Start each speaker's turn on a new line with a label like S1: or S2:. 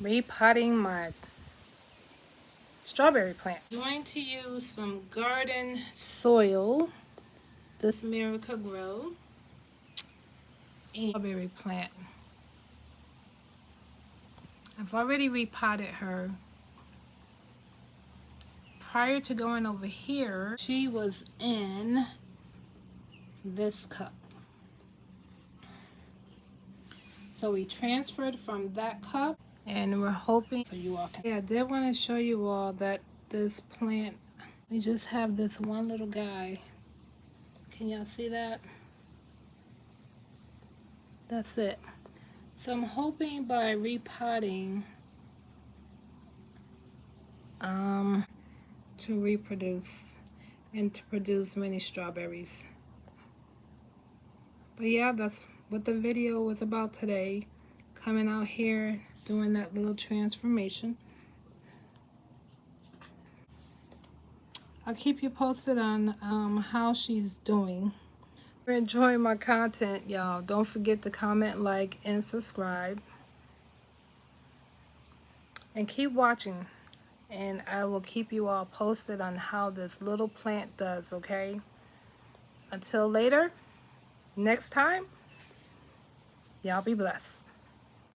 S1: repotting my strawberry plant. I'm going to use some garden soil, this Miracle Grow, and strawberry plant. I've already repotted her. Prior to going over here, she was in this cup. So we transferred from that cup, and we're hoping so you all can. Yeah, I did want to show you all that this plant, we just have this one little guy. Can y'all see that? That's it. So I'm hoping by repotting to reproduce and to produce many strawberries. But yeah, that's what the video was about today. Coming out here, doing that little transformation. I'll keep you posted on how she's doing. If you're enjoying my content, y'all, don't forget to comment, like, and subscribe. And keep watching. And I will keep you all posted on how this little plant does, okay? Until later, next time, y'all be blessed.